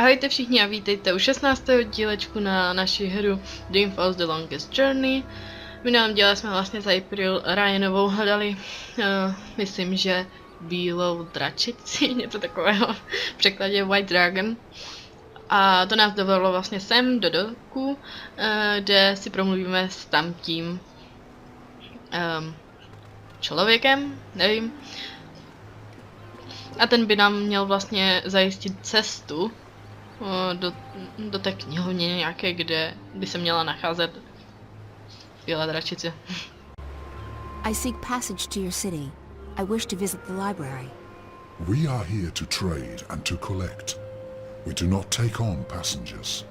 Ahojte všichni a vítejte u 16. dílečku na naši hru Dreamfall The Longest Journey. V minulém díle jsme vlastně za April Ryanovou hledali, myslím, že bílou dračici, něco takového, v překladě White Dragon. A to nás dovolilo vlastně sem do doku, kde si promluvíme s tamtím člověkem, nevím. A ten by nám měl vlastně zajistit cestu do té knihovny nějaké, kde by se měla nacházet bílá dračice. I seek passage to your city. I wish to visit the library. We are here to trade and to collect. We do not take on passengers.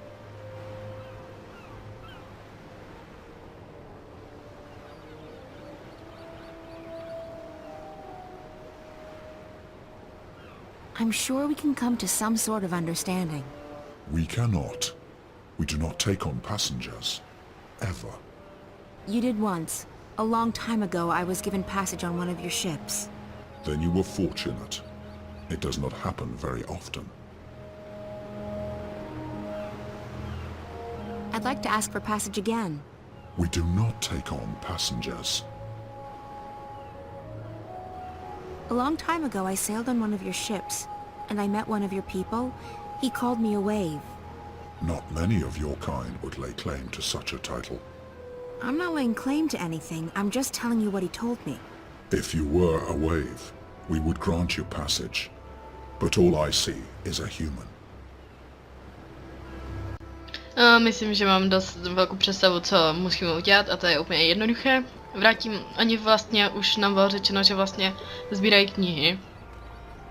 I'm sure we can come to some sort of understanding. We cannot. We do not take on passengers. Ever. You did once. A long time ago, I was given passage on one of your ships. Then you were fortunate. It does not happen very often. I'd like to ask for passage again. We do not take on passengers. A long time ago, I sailed on one of your ships, and I met one of your people. He called me a wave. Not many of your kind would lay claim to such a title. I'm not laying claim to anything. I'm just telling you what he told me. If you were a wave, we would grant you passage. But all I see is a human. Myslím, že mám dost velkou představu, co musíme udělat, a to je úplně jednoduché. Oni vlastně už nám bylo řečeno, že vlastně sbírají knihy.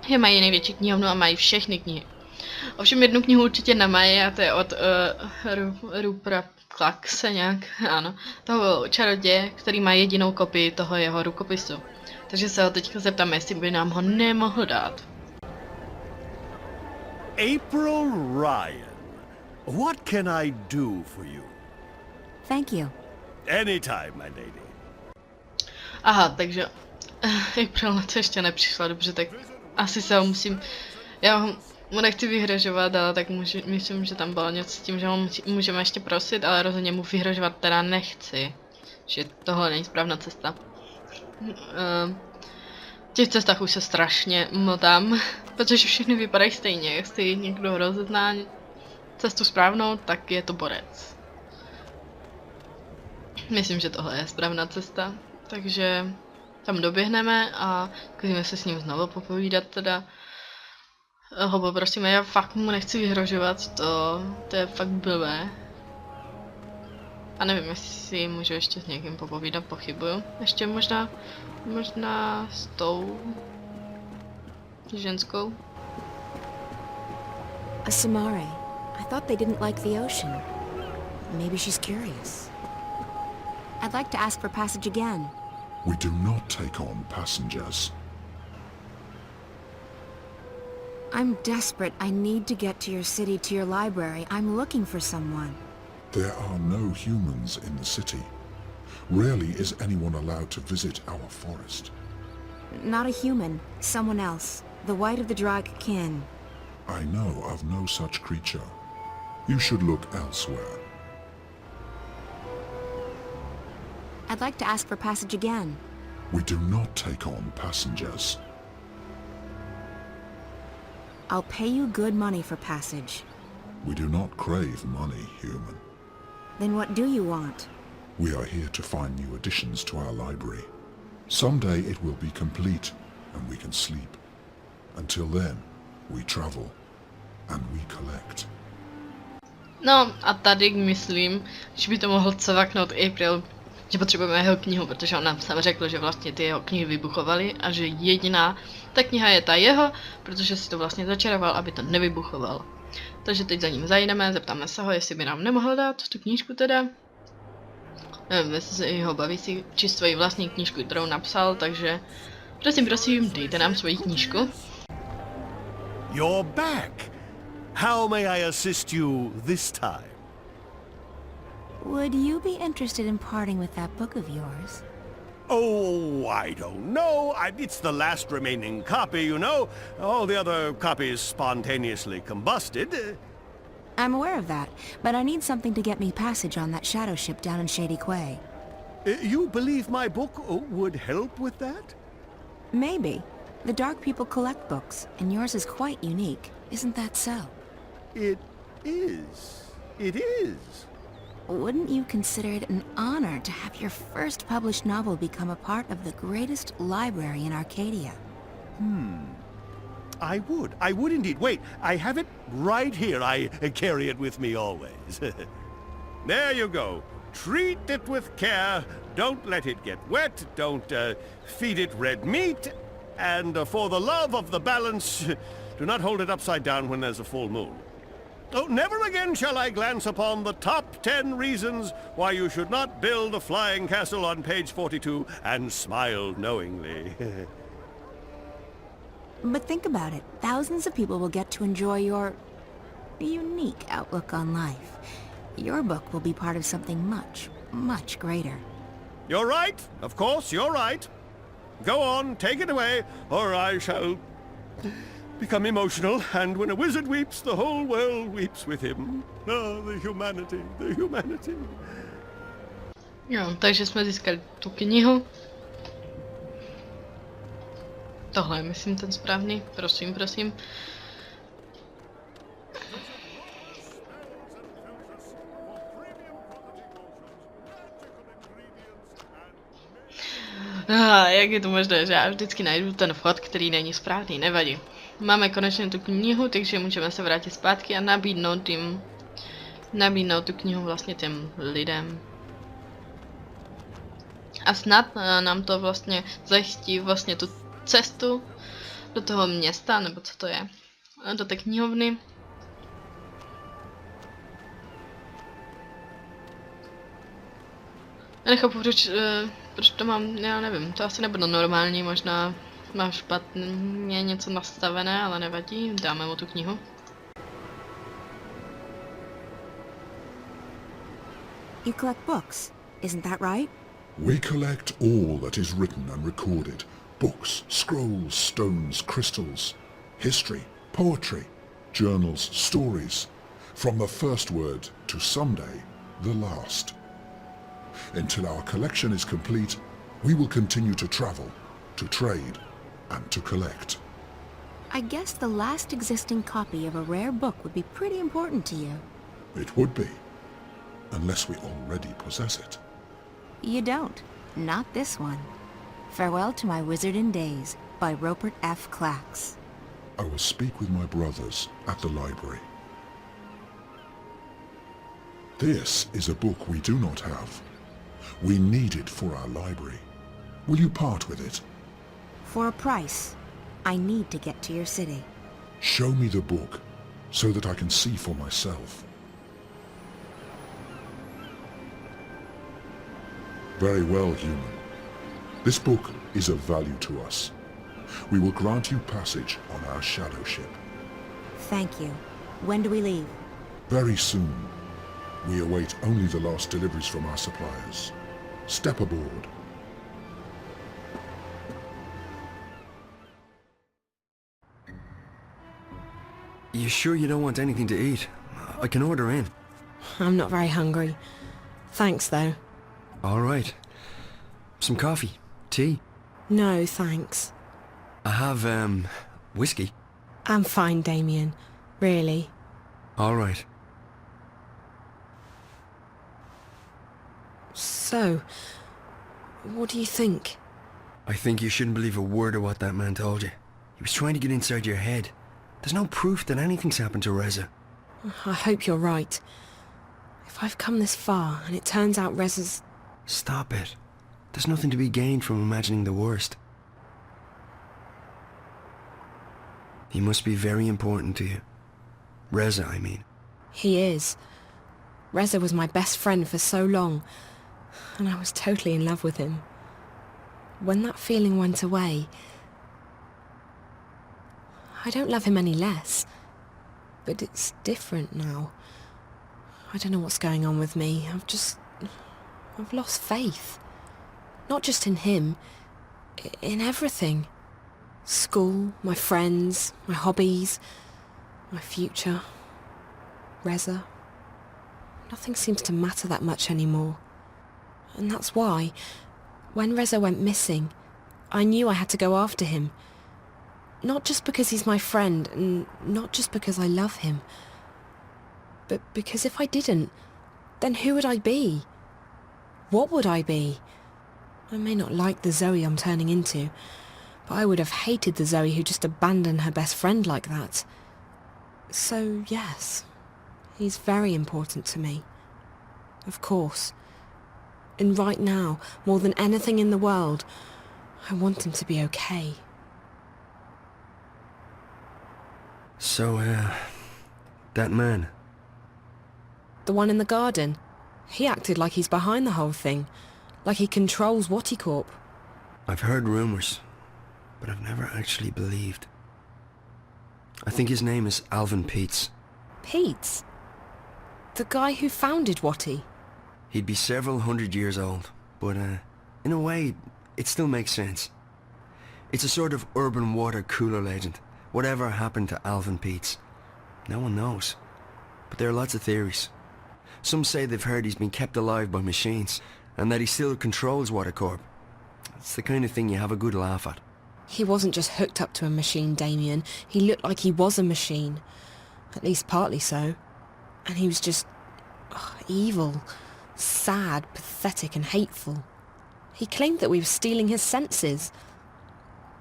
Že mají největší knihovnu a mají všechny knihy. Ovšem jednu knihu určitě nemají, a to je od Rupra Klakse nějak, ano, toho čaroděje, který má jedinou kopii toho jeho rukopisu. Takže se ho teďka zeptáme, jestli by nám ho nemohl dát. April Ryan, what can I do for you? Thank you. Anytime, my lady. Aha, takže April na to ještě nepřišla, dobře, tak asi se ho musím, já mu nechci vyhrožovat, ale tak myslím, že tam bylo něco s tím, že ho můžeme ještě prosit, ale rozhodně mu vyhrožovat teda nechci, že tohle není správná cesta. V těch cestách už se strašně motám, protože všechny vypadají stejně, jestli někdo rozezná cestu správnou, tak je to borec. Myslím, že tohle je správná cesta, takže tam doběhneme a zkusíme se s ním znovu popovídat teda. Ho poprosíme, já fakt mu nechci vyhrožovat, to je fakt blbé. A nevím, jestli si můžu ještě s někým popovídat, pochybuju. Ještě možná s tou ženskou. A Samari. I thought they didn't like the ocean. Maybe she's curious. I'd like to ask for passage again. We do not take on passengers. I'm desperate. I need to get to your city, to your library. I'm looking for someone. There are no humans in the city. Rarely is anyone allowed to visit our forest. Not a human. Someone else. The white of the drag kin. I know of no such creature. You should look elsewhere. I'd like to ask for passage again. We do not take on passengers. I'll pay you good money for passage. We do not crave money, human. Then what do you want? We are here to find new additions to our library. Someday it will be complete, and we can sleep. Until then, we travel, and we collect. No a tady myslím, že by to mohl cvaknout April, že potřebujeme jeho knihu, protože on nám sám řekl, že vlastně ty jeho knihy vybuchovaly a že jediná ta kniha je ta jeho, protože si to vlastně začaroval, aby to nevybuchoval. Takže teď za ním zajdeme, zeptáme se ho, jestli by nám nemohl dát tu knížku teda. Nevím, jestli se ho baví si číst svoji vlastní knížku, kterou napsal, takže prosím, dejte nám svoji knížku. You're back. How may I assist you this time? Would you be interested in parting with that book of yours? Oh, I don't know. It's the last remaining copy, you know. All the other copies spontaneously combusted. I'm aware of that, but I need something to get me passage on that shadow ship down in Shady Quay. You believe my book would help with that? Maybe. The Dark people collect books, and yours is quite unique. Isn't that so? It is. It is. Wouldn't you consider it an honor to have your first published novel become a part of the greatest library in Arcadia? I would indeed. Wait, I have it right here. I carry it with me always. There you go. Treat it with care. Don't let it get wet. Don't feed it red meat. And for the love of the balance, do not hold it upside down when there's a full moon. Oh, never again shall I glance upon the top 10 reasons why you should not build a flying castle on page 42 and smile knowingly. But think about it. Thousands of people will get to enjoy your unique outlook on life. Your book will be part of something much, much greater. You're right. Of course, you're right. Go on, take it away, or I shall become emotional, and when a wizard weeps, the whole world weeps with him. Oh, the humanity, the humanity. Jo, takže jsme získali tu knihu. Tohle je, myslím, ten správný. Prosím, prosím. Jak je to možné, že já vždycky najdu ten vchod, který není správný, nevadí. Máme konečně tu knihu, takže můžeme se vrátit zpátky a nabídnout tu knihu vlastně těm lidem. A snad nám to vlastně zajistí vlastně tu cestu do toho města, nebo co to je, do té knihovny. Já nechápu, proč to mám, já nevím, to asi nebude normální, možná mám špatně něco nastavené, ale nevadí, dáme mu tu knihu. You collect books, isn't that right? We collect all that is written and recorded. Books, scrolls, stones, crystals, history, poetry, journals, stories. From the first word to someday, the last. Until our collection is complete, we will continue to travel, to trade, and to collect. I guess the last existing copy of a rare book would be pretty important to you. It would be, unless we already possess it. You don't. Not this one. Farewell to My Wizarding Days by Rupert F. Clacks. I will speak with my brothers at the library. This is a book we do not have. We need it for our library. Will you part with it? For a price, I need to get to your city. Show me the book, so that I can see for myself. Very well, human. This book is of value to us. We will grant you passage on our shadow ship. Thank you. When do we leave? Very soon. We await only the last deliveries from our suppliers. Step aboard. You sure you don't want anything to eat? I can order in. I'm not very hungry. Thanks, though. All right. Some coffee? Tea? No, thanks. I have, whiskey. I'm fine, Damien. Really. All right. So, what do you think? I think you shouldn't believe a word of what that man told you. He was trying to get inside your head. There's no proof that anything's happened to Reza. I hope you're right. If I've come this far and it turns out Reza's... Stop it. There's nothing to be gained from imagining the worst. He must be very important to you. Reza, I mean. He is. Reza was my best friend for so long, and I was totally in love with him. When that feeling went away, I don't love him any less, but it's different now. I don't know what's going on with me. I've lost faith. Not just in him, in everything. School, my friends, my hobbies, my future. Reza. Nothing seems to matter that much anymore. And that's why, when Reza went missing, I knew I had to go after him. Not just because he's my friend, and not just because I love him, but because if I didn't, then who would I be? What would I be? I may not like the Zoe I'm turning into, but I would have hated the Zoe who just abandoned her best friend like that. So, yes, he's very important to me. Of course. And right now, more than anything in the world, I want him to be okay. So, that man. The one in the garden. He acted like he's behind the whole thing. Like he controls Watticorp. I've heard rumors, but I've never actually believed. I think his name is Alvin Peets. Peets? The guy who founded Watty? He'd be several hundred years old, but, in a way, it still makes sense. It's a sort of urban water cooler legend. Whatever happened to Alvin Peets? No one knows. But there are lots of theories. Some say they've heard he's been kept alive by machines, and that he still controls Watticorp. It's the kind of thing you have a good laugh at. He wasn't just hooked up to a machine, Damien. He looked like he was a machine. At least partly so. And he was just... evil. Sad, pathetic and hateful. He claimed that we were stealing his senses.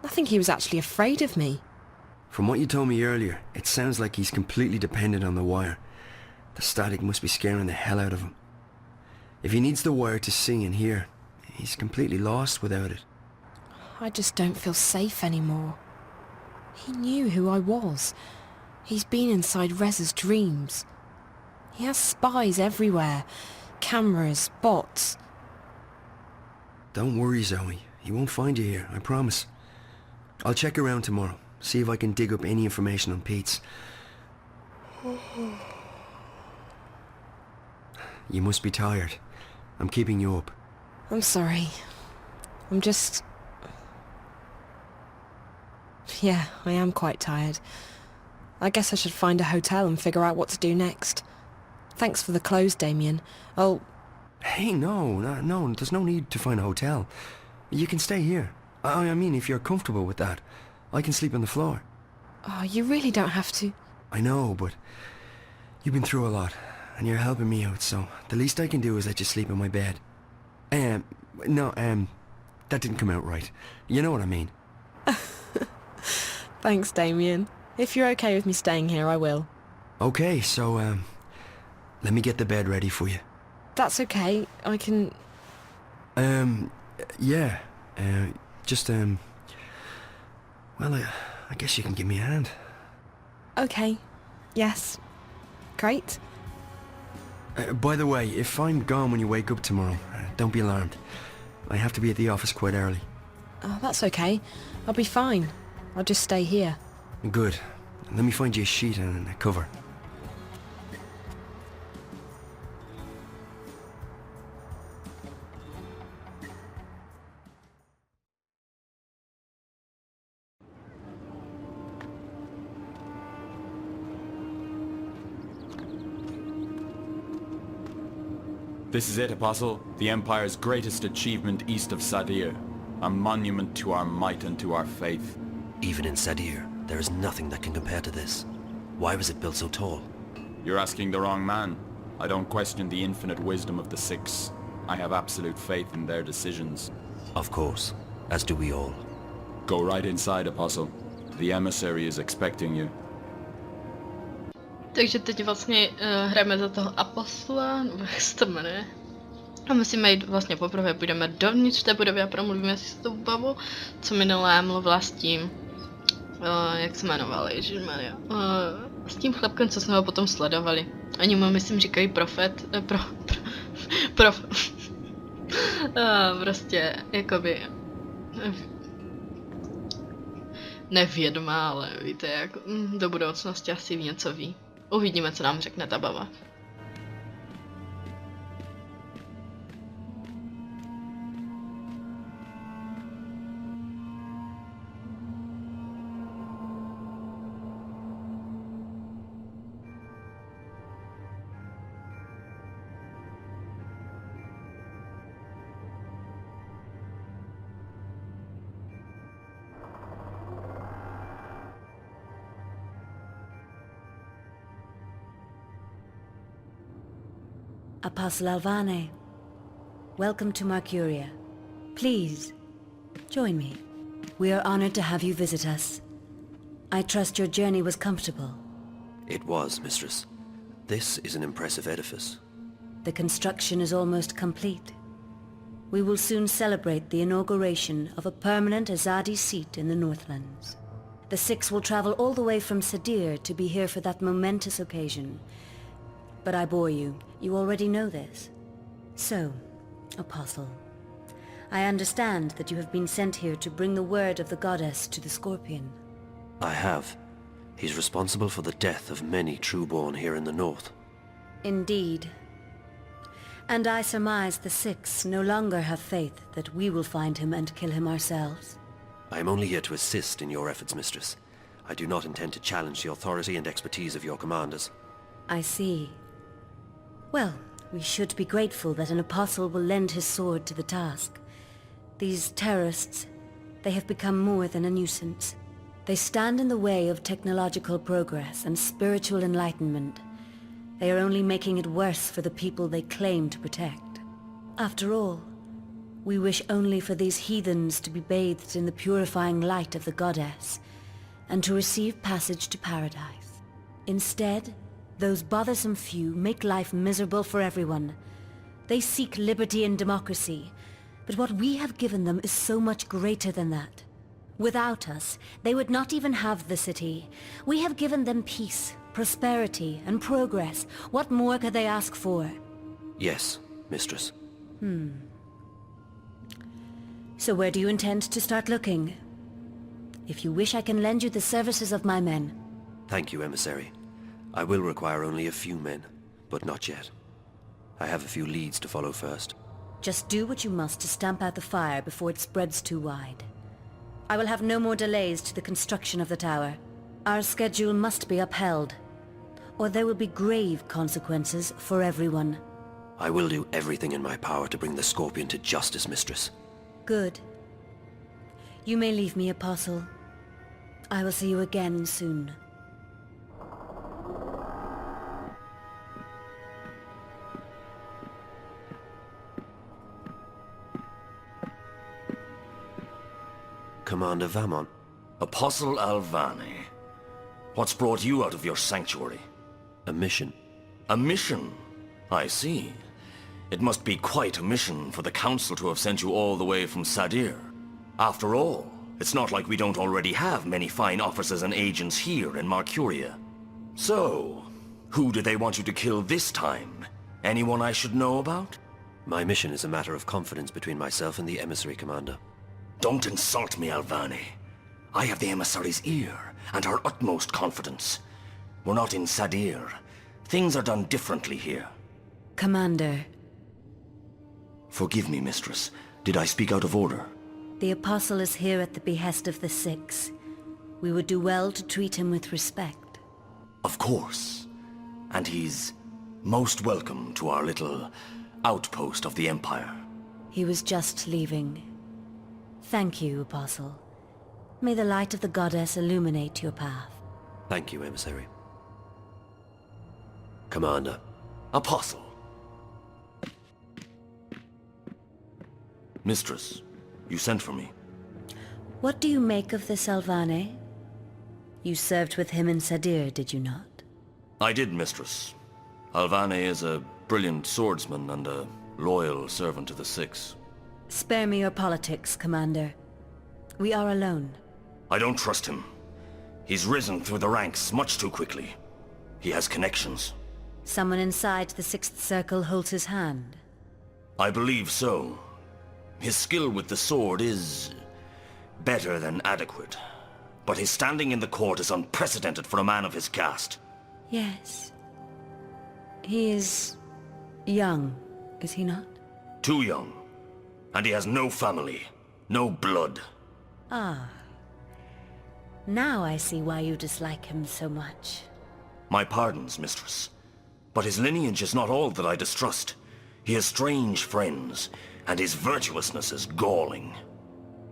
I think he was actually afraid of me. From what you told me earlier, it sounds like he's completely dependent on the wire. The static must be scaring the hell out of him. If he needs the wire to see and hear, he's completely lost without it. I just don't feel safe anymore. He knew who I was. He's been inside Reza's dreams. He has spies everywhere. Cameras, bots. Don't worry, Zoe. He won't find you here, I promise. I'll check around tomorrow, see if I can dig up any information on Pete's. You must be tired. I'm keeping you up. I'm sorry. I'm just... Yeah, I am quite tired. I guess I should find a hotel and figure out what to do next. Thanks for the clothes, Damien. Hey, no, there's no need to find a hotel. You can stay here. I mean, if you're comfortable with that, I can sleep on the floor. Oh, you really don't have to. I know, but you've been through a lot, and you're helping me out, so the least I can do is let you sleep in my bed. That didn't come out right. You know what I mean. Thanks, Damien. If you're okay with me staying here, I will. Okay, so, let me get the bed ready for you. That's okay. I can... Yeah. Well, I guess you can give me a hand. Okay. Yes. Great. By the way, if I'm gone when you wake up tomorrow, don't be alarmed. I have to be at the office quite early. Oh, that's okay. I'll be fine. I'll just stay here. Good. Let me find you a sheet and a cover. This is it, Apostle, the Empire's greatest achievement east of Sadir. A monument to our might and to our faith. Even in Sadir, there is nothing that can compare to this. Why was it built so tall? You're asking the wrong man. I don't question the infinite wisdom of the Six. I have absolute faith in their decisions. Of course, as do we all. Go right inside, Apostle. The emissary is expecting you. Takže teď vlastně hrajeme za toho apostola, nebo jak se to jmenuje. A musíme jít vlastně poprvé, půjdeme dovnitř té budovy a promluvíme si s tou babou, co minulé mluvila s tím, jak se jmenoval, ježišmarja, s tím chlapkem, co jsme ho potom sledovali. Oni mu, myslím, říkají profet, prostě, jakoby, nevědma, ale víte, jak do budoucnosti asi něco ví. Uvidíme, co nám řekne ta baba. Apostle Alvane. Welcome to Marcuria. Please, join me. We are honored to have you visit us. I trust your journey was comfortable. It was, Mistress. This is an impressive edifice. The construction is almost complete. We will soon celebrate the inauguration of a permanent Azadi seat in the Northlands. The Six will travel all the way from Sadir to be here for that momentous occasion. But I bore you. You already know this. So, Apostle, I understand that you have been sent here to bring the word of the goddess to the Scorpion. I have. He's responsible for the death of many trueborn here in the north. Indeed. And I surmise the Six no longer have faith that we will find him and kill him ourselves. I am only here to assist in your efforts, Mistress. I do not intend to challenge the authority and expertise of your commanders. I see. Well, we should be grateful that an apostle will lend his sword to the task. These terrorists, they have become more than a nuisance. They stand in the way of technological progress and spiritual enlightenment. They are only making it worse for the people they claim to protect. After all, we wish only for these heathens to be bathed in the purifying light of the goddess, and to receive passage to paradise. Instead, those bothersome few make life miserable for everyone. They seek liberty and democracy, but what we have given them is so much greater than that. Without us, they would not even have the city. We have given them peace, prosperity, and progress. What more could they ask for? Yes, Mistress. So where do you intend to start looking? If you wish, I can lend you the services of my men. Thank you, Emissary. I will require only a few men, but not yet. I have a few leads to follow first. Just do what you must to stamp out the fire before it spreads too wide. I will have no more delays to the construction of the tower. Our schedule must be upheld, or there will be grave consequences for everyone. I will do everything in my power to bring the Scorpion to justice, Mistress. Good. You may leave me, Apostle. I will see you again soon. Commander Vamon. Apostle Alvane. What's brought you out of your sanctuary? A mission. A mission? I see. It must be quite a mission for the Council to have sent you all the way from Sadir. After all, it's not like we don't already have many fine officers and agents here in Marcuria. So, who do they want you to kill this time? Anyone I should know about? My mission is a matter of confidence between myself and the Emissary, Commander. Don't insult me, Alvane. I have the Emissary's ear, and her utmost confidence. We're not in Sadir. Things are done differently here. Commander. Forgive me, Mistress. Did I speak out of order? The Apostle is here at the behest of the Six. We would do well to treat him with respect. Of course. And he's most welcome to our little outpost of the Empire. He was just leaving. Thank you, Apostle. May the light of the goddess illuminate your path. Thank you, Emissary. Commander. Apostle. Mistress, you sent for me. What do you make of this Alvane? You served with him in Sadir, did you not? I did, Mistress. Alvane is a brilliant swordsman and a loyal servant to the Six. Spare me your politics, Commander. We are alone. I don't trust him. He's risen through the ranks much too quickly. He has connections. Someone inside the Sixth Circle holds his hand. I believe so. His skill with the sword is better than adequate. But his standing in the court is unprecedented for a man of his caste. Yes. He is young, is he not? Too young. And he has no family, no blood. Ah. Now I see why you dislike him so much. My pardons, Mistress. But his lineage is not all that I distrust. He has strange friends, and his virtuousness is galling.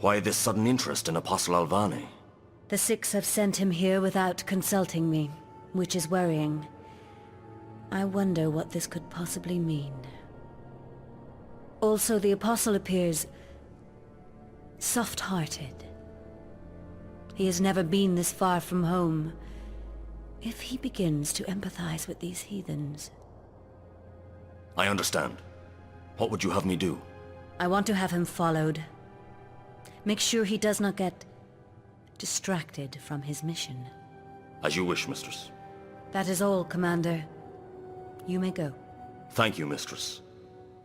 Why this sudden interest in Apostle Alvane? The Six have sent him here without consulting me, which is worrying. I wonder what this could possibly mean. Also, the Apostle appears soft-hearted. He has never been this far from home. If he begins to empathize with these heathens... I understand. What would you have me do? I want to have him followed. Make sure he does not get distracted from his mission. As you wish, mistress. That is all, Commander. You may go. Thank you, mistress.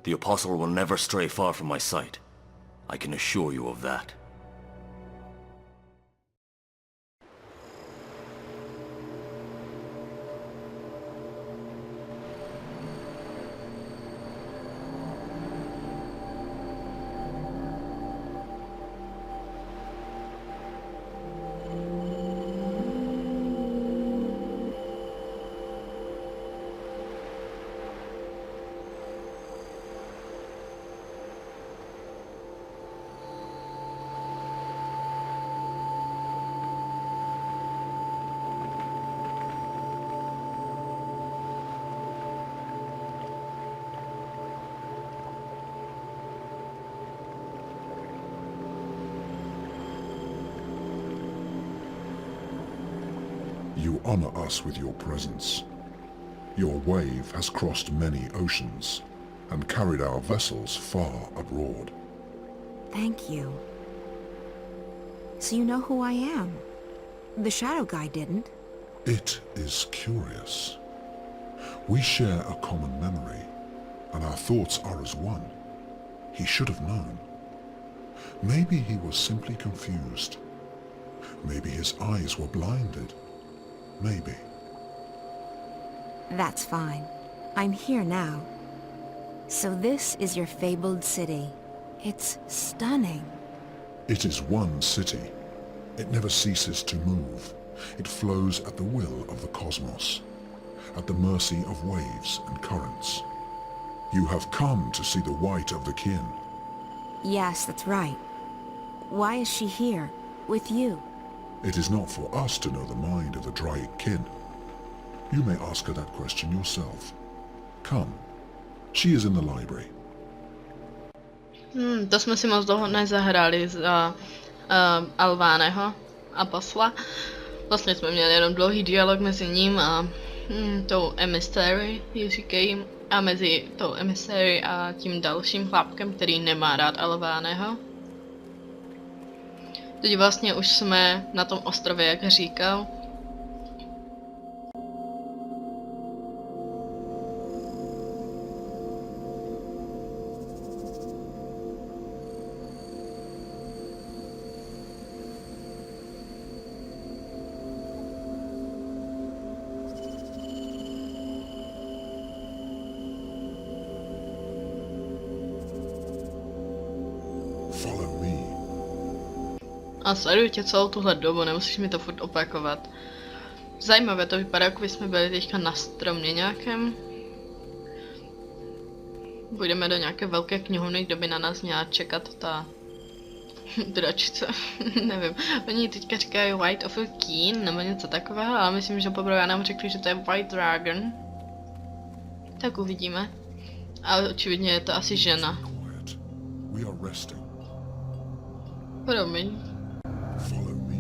The Apostle will never stray far from my sight. I can assure you of that. You honor us with your presence. Your wave has crossed many oceans and carried our vessels far abroad. Thank you. So you know who I am? The Shadow Guy didn't. It is curious. We share a common memory, and our thoughts are as one. He should have known. Maybe he was simply confused. Maybe his eyes were blinded. Maybe. That's fine. I'm here now. So this is your fabled city. It's stunning. It is one city. It never ceases to move. It flows at the will of the cosmos, at the mercy of waves and currents. You have come to see the white of the kin. Yes, that's right. Why is she here, with you? It is not for us to know the mind of the Draic kin. You may ask her that question yourself. Come. She is in the library. To jsme si moc dlouho nezahráli za Alváneho a posla. Vlastně jsme měli jenom dlouhý dialog mezi ním a tou emissary, ji říkají, a mezi tou emissary a tím dalším chlapkem, který nemá rád Alváneho. Teď vlastně už jsme na tom ostrově, jak říkal. Follow me. A sleduju tě celou tuhle dobu, nemusíš mi to furt opakovat. Zajímavé to vypadá, jako jsme byli teďka na stromě nějakém. Půjdeme do nějaké velké knihovny, kde by na nás měla čekat ta dračce. Nevím, oni teďka říkají White of a Keen nebo něco takového, ale myslím, že poprvé nám řekli, že to je White Dragon. Tak uvidíme. Ale očividně je to asi žena. Quiet. We are resting. Promiň. Follow me.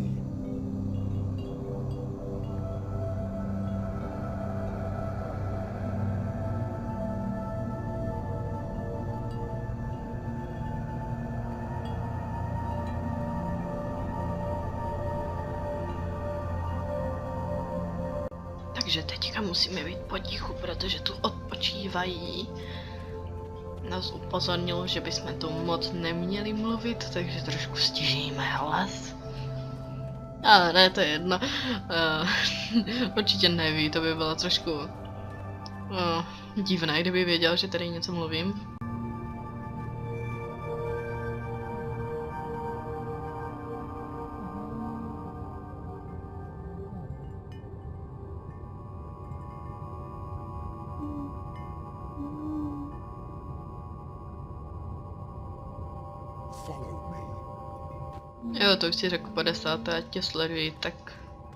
Takže teďka musíme být potichu, protože tu odpočívají. Nás upozornilo, že bychom tu moc neměli mluvit, takže trošku stěžíme hlas. Ale ne, to je jedno. Určitě neví, to by bylo trošku divné, kdyby věděl, že tady něco mluvím. Follow me. Jo, to už si řekl 50, ať tě sledují,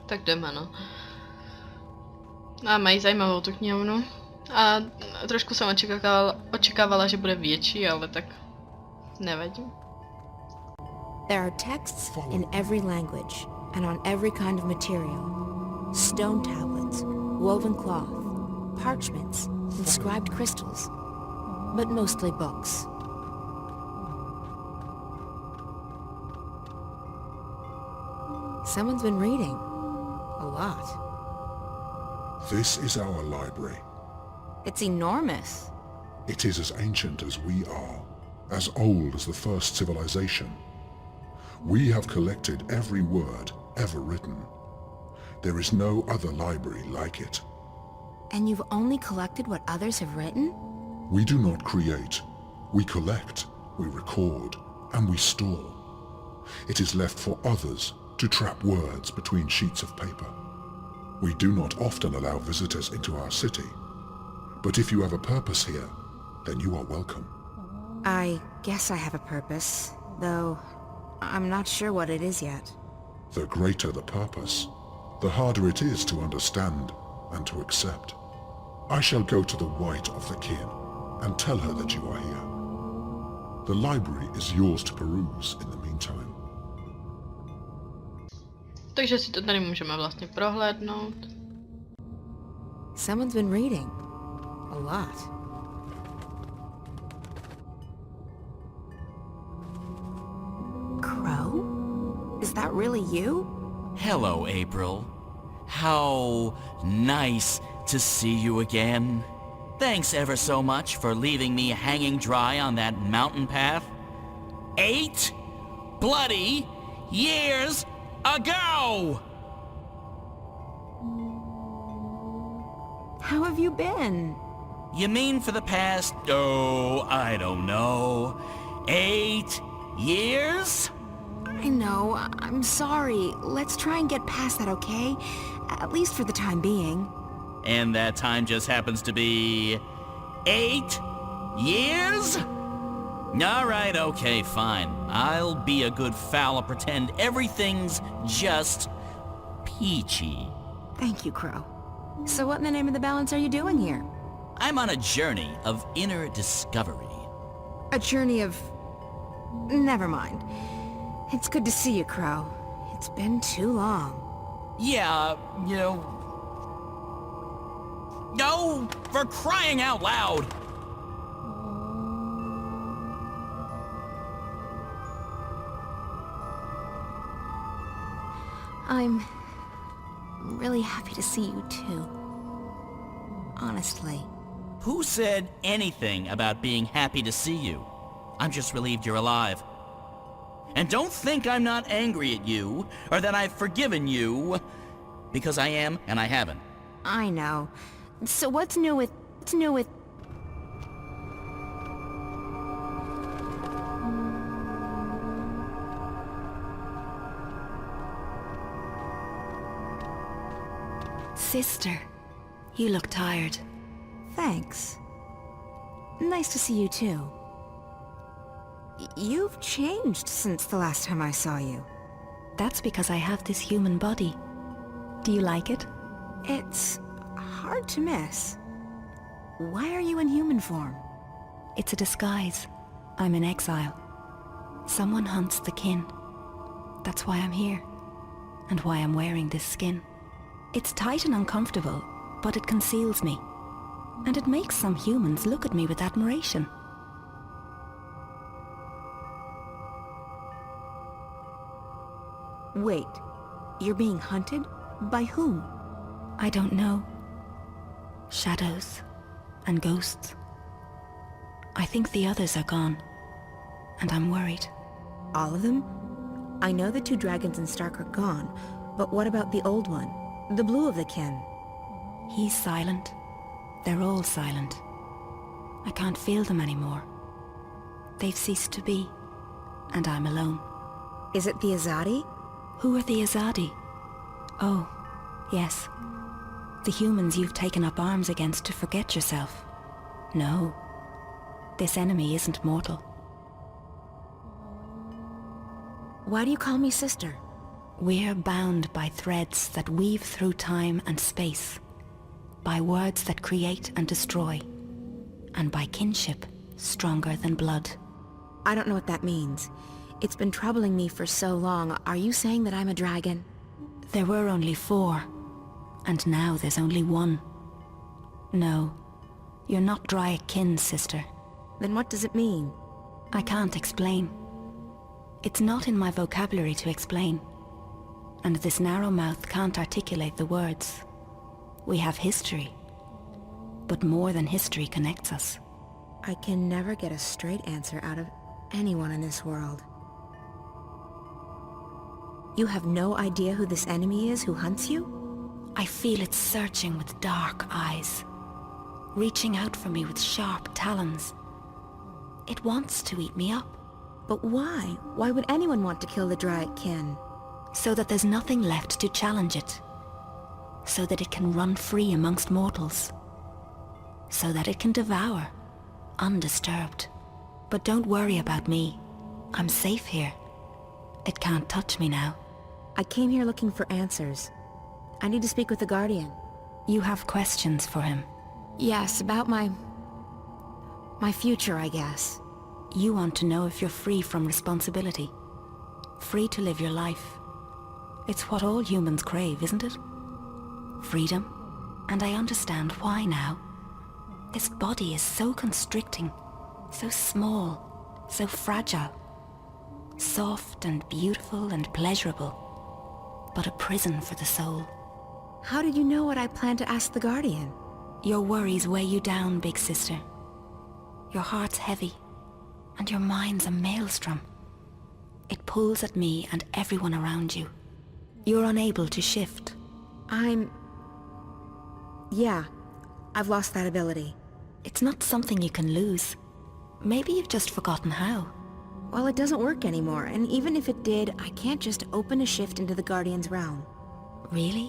tak jdeme, no. A mají zajímavou tu knihovnu. A trošku jsem očekávala, že bude větší, ale tak nevadí. There are texts in every language and on every kind of material. Stone tablets, woven cloth, parchments, inscribed crystals, but mostly books. Someone's been reading. A lot. This is our library. It's enormous. It is as ancient as we are, as old as the first civilization. We have collected every word ever written. There is no other library like it. And you've only collected what others have written? We do not create. We collect, we record, and we store. It is left for others to trap words between sheets of paper. We do not often allow visitors into our city, but if you have a purpose here, then you are welcome. I guess I have a purpose, though I'm not sure what it is yet. The greater the purpose, the harder it is to understand and to accept. I shall go to the white of the kin and tell her that you are here. The library is yours to peruse in the meantime. Takže si to tady můžeme vlastně prohlédnout. Someone's been reading. A lot. Crow? Is that really you? Hello, April. How nice to see you again. Thanks ever so much for leaving me hanging dry on that mountain path. 8 bloody years ago! How have you been? You mean for the past, I don't know, 8 years? I know. I'm sorry. Let's try and get past that, okay? At least for the time being. And that time just happens to be 8 years? Alright, okay, fine. I'll be a good fowl and pretend everything's just peachy. Thank you, Crow. So what in the name of the balance are you doing here? I'm on a journey of inner discovery. A journey of... Never mind. It's good to see you, Crow. It's been too long. Yeah, you know... No! For crying out loud! I'm really happy to see you too. Honestly. Who said anything about being happy to see you? I'm just relieved you're alive. And don't think I'm not angry at you, or that I've forgiven you, because I am and I haven't. I know. So what's new with... Sister, you look tired. Thanks. Nice to see you too. You've changed since the last time I saw you. That's because I have this human body. Do you like it? It's hard to miss. Why are you in human form? It's a disguise. I'm in exile. Someone hunts the kin. That's why I'm here. And why I'm wearing this skin. It's tight and uncomfortable, but it conceals me. And it makes some humans look at me with admiration. Wait, you're being hunted? By whom? I don't know. Shadows and ghosts. I think the others are gone, and I'm worried. All of them? I know the 2 dragons in Stark are gone, but what about the old one? The blue of the kin? He's silent. They're all silent. I can't feel them anymore. They've ceased to be, and I'm alone. Is it the Azadi? Who are the Azadi? Oh, yes. The humans you've taken up arms against to forget yourself. No. This enemy isn't mortal. Why do you call me sister? We're bound by threads that weave through time and space. by words that create and destroy, and by kinship stronger than blood. I don't know what that means. It's been troubling me for so long. Are you saying that I'm a dragon? There were only 4, and now there's only 1. No, you're not Dryakin, sister. Then what does it mean? I can't explain. It's not in my vocabulary to explain. And this narrow mouth can't articulate the words. We have history. But more than history connects us. I can never get a straight answer out of anyone in this world. You have no idea who this enemy is who hunts you? I feel it searching with dark eyes, reaching out for me with sharp talons. It wants to eat me up. But why? Why would anyone want to kill the Dryakin? So that there's nothing left to challenge it. So that it can run free amongst mortals. So that it can devour, undisturbed. But don't worry about me. I'm safe here. It can't touch me now. I came here looking for answers. I need to speak with the Guardian. You have questions for him? Yes, about my future, I guess. You want to know if you're free from responsibility. Free to live your life. It's what all humans crave, isn't it? Freedom. And I understand why now. This body is so constricting, so small, so fragile. Soft and beautiful and pleasurable, but a prison for the soul. How did you know what I planned to ask the Guardian? Your worries weigh you down, big sister. Your heart's heavy, and your mind's a maelstrom. It pulls at me and everyone around you. You're unable to shift. Yeah, I've lost that ability. It's not something you can lose. Maybe you've just forgotten how. Well, it doesn't work anymore, and even if it did, I can't just open a shift into the Guardian's realm. Really?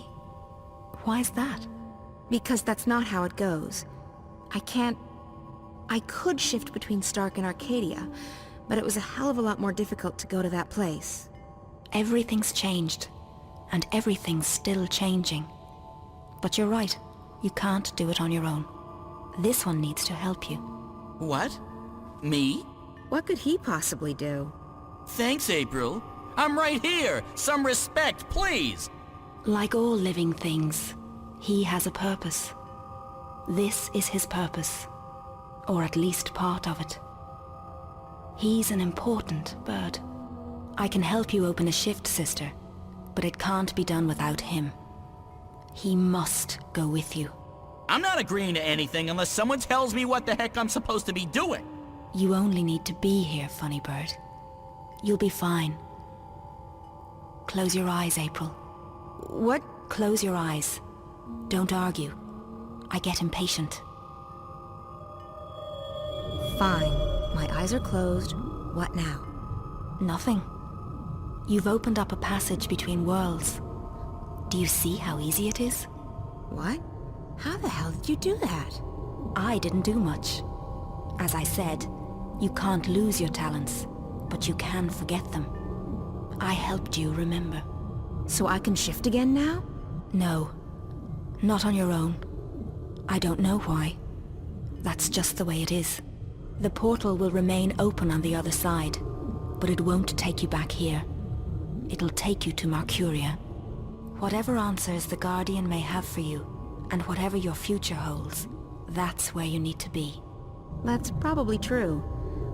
Why's that? Because that's not how it goes. I could shift between Stark and Arcadia, but it was a hell of a lot more difficult to go to that place. Everything's changed, and everything's still changing. But you're right, you can't do it on your own. This one needs to help you. What? Me? What could he possibly do? Thanks, April. I'm right here. Some respect, please. Like all living things, he has a purpose. This is his purpose, or at least part of it. He's an important bird. I can help you open a shift, sister, but it can't be done without him. He must go with you. I'm not agreeing to anything unless someone tells me what the heck I'm supposed to be doing. You only need to be here, funny bird. You'll be fine. Close your eyes, April. What? Close your eyes. Don't argue. I get impatient. Fine. My eyes are closed. What now? Nothing. You've opened up a passage between worlds. Do you see how easy it is? What? How the hell did you do that? I didn't do much. As I said, you can't lose your talents, but you can forget them. I helped you remember. So I can shift again now? No. Not on your own. I don't know why. That's just the way it is. The portal will remain open on the other side, but it won't take you back here. It'll take you to Mercuria. Whatever answers the Guardian may have for you, and whatever your future holds, that's where you need to be. That's probably true.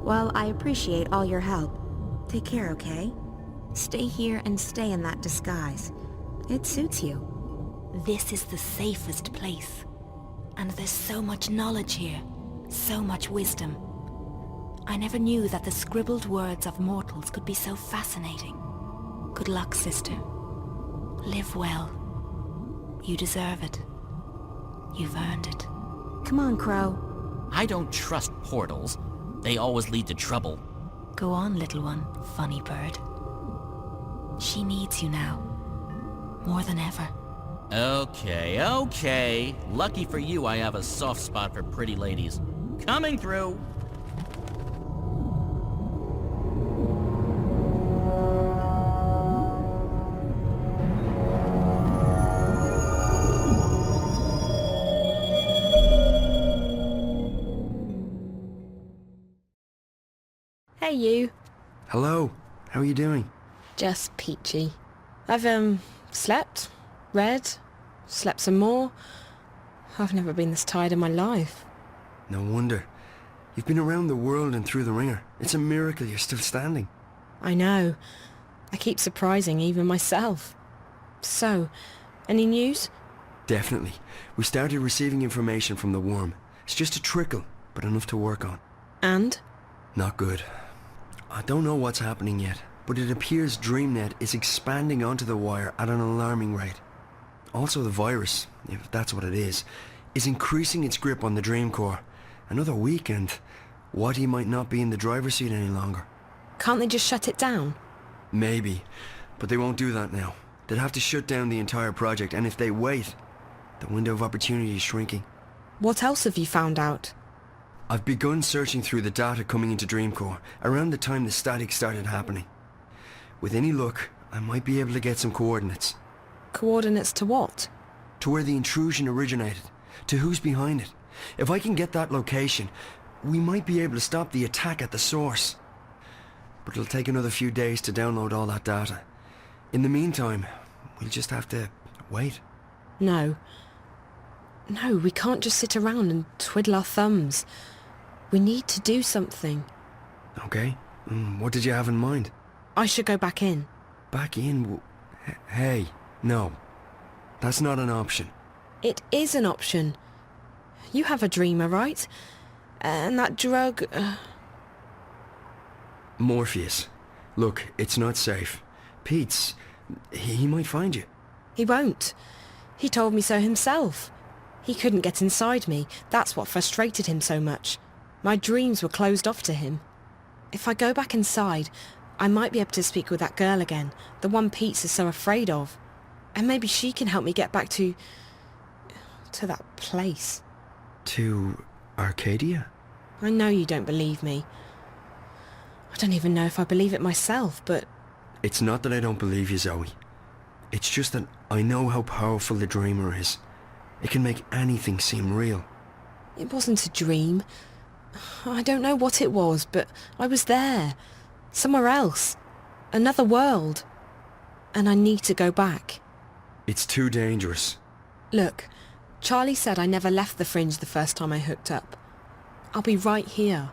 Well, I appreciate all your help. Take care, okay? Stay here and stay in that disguise. It suits you. This is the safest place. And there's so much knowledge here. So much wisdom. I never knew that the scribbled words of mortals could be so fascinating. Good luck, sister. Live well. You deserve it. You've earned it. Come on, Crow. I don't trust portals. They always lead to trouble. Go on, little one, funny bird. She needs you now. More than ever. Okay. Lucky for you, I have a soft spot for pretty ladies. Coming through. Hey, you. Hello. How are you doing? Just peachy. I've, slept, read, slept some more. I've never been this tired in my life. No wonder. You've been around the world and through the ringer. It's a miracle you're still standing. I know. I keep surprising even myself. So, any news? Definitely. We started receiving information from the worm. It's just a trickle, but enough to work on. And? Not good. I don't know what's happening yet, but it appears DreamNet is expanding onto the wire at an alarming rate. Also the virus, if that's what it is increasing its grip on the Dream Core. Another week and Watty might not be in the driver's seat any longer. Can't they just shut it down? Maybe, but they won't do that now. They'd have to shut down the entire project, and if they wait, the window of opportunity is shrinking. What else have you found out? I've begun searching through the data coming into Dreamcore around the time the static started happening. With any luck, I might be able to get some coordinates. Coordinates to what? To where the intrusion originated, to who's behind it. If I can get that location, we might be able to stop the attack at the source. But it'll take another few days to download all that data. In the meantime, we'll just have to wait. No. No, we can't just sit around and twiddle our thumbs. We need to do something. Okay. What did you have in mind? I should go back in. Back in? Hey, no. That's not an option. It is an option. You have a dreamer, right? And that drug... Morpheus. Look, it's not safe. Pete's... he might find you. He won't. He told me so himself. He couldn't get inside me. That's what frustrated him so much. My dreams were closed off to him. If I go back inside, I might be able to speak with that girl again, the one Pete is so afraid of. And maybe she can help me get back to that place. To Arcadia? I know you don't believe me. I don't even know if I believe it myself, but... It's not that I don't believe you, Zoe. It's just that I know how powerful the dreamer is. It can make anything seem real. It wasn't a dream. I don't know what it was, but I was there. Somewhere else. Another world. And I need to go back. It's too dangerous. Look, Charlie said I never left the Fringe the first time I hooked up. I'll be right here.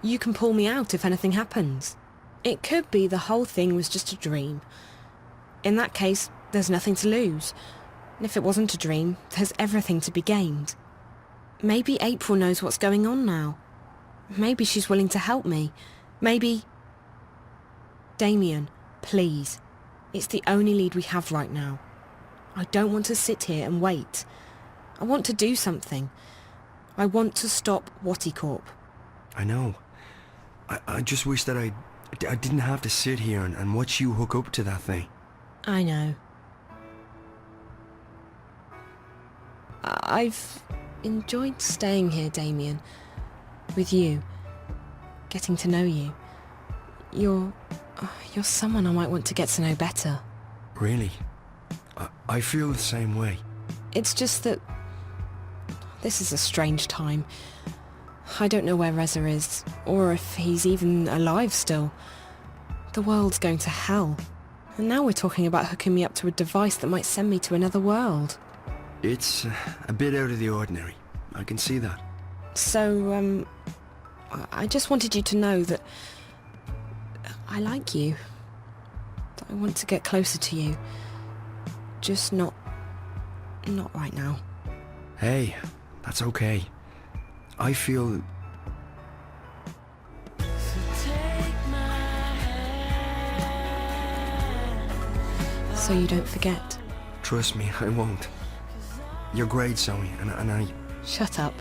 You can pull me out if anything happens. It could be the whole thing was just a dream. In that case, there's nothing to lose. And if it wasn't a dream, there's everything to be gained. Maybe April knows what's going on now. Maybe she's willing to help me. Maybe... Damien, please. It's the only lead we have right now. I don't want to sit here and wait. I want to do something. I want to stop Watty Corp. I know. I just wish that I didn't have to sit here and watch you hook up to that thing. I know. I've enjoyed staying here, Damien. With you. Getting to know you. You're someone I might want to get to know better. Really? I feel the same way. It's just that... this is a strange time. I don't know where Reza is, or if he's even alive still. The world's going to hell. And now we're talking about hooking me up to a device that might send me to another world. It's a bit out of the ordinary. I can see that. So, I just wanted you to know that I like you. That I want to get closer to you. Just not right now. Hey, that's okay. I feel... So you don't forget. Trust me, I won't. You're great, Zoe, and I... Shut up.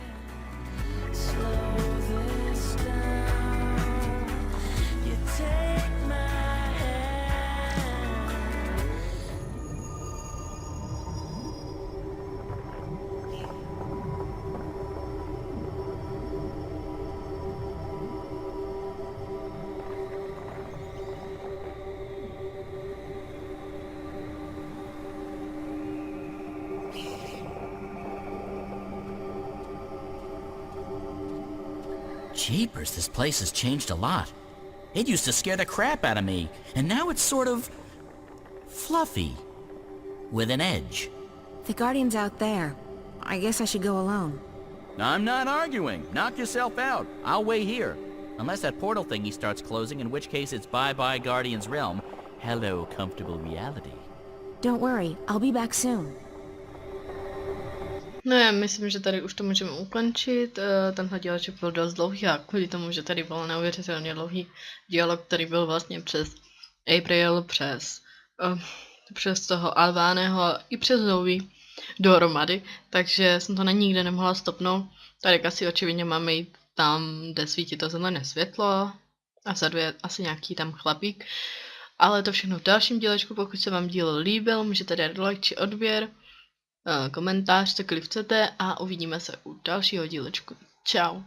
Jeepers, this place has changed a lot. It used to scare the crap out of me, and now it's sort of fluffy, with an edge. The Guardian's out there. I guess I should go alone. I'm not arguing. Knock yourself out. I'll wait here. Unless that portal thingy starts closing, in which case it's bye-bye Guardian's realm. Hello, comfortable reality. Don't worry, I'll be back soon. No já myslím, že tady už to můžeme ukončit. Tenhle díleček byl dost dlouhý a kvůli tomu, že tady byl neuvěřitelně dlouhý dialog, který byl vlastně přes April, přes toho Alváneho i přes Zoe dohromady, takže jsem to nikde nemohla stopnout. Tady asi očividně máme jít tam, kde svítí to zelené světlo a vzadu je asi nějaký tam chlapík. Ale to všechno v dalším dílečku. Pokud se vám díl líbil, můžete dát like či odběr, komentář, cokoliv chcete a uvidíme se u dalšího dílečku. Čau.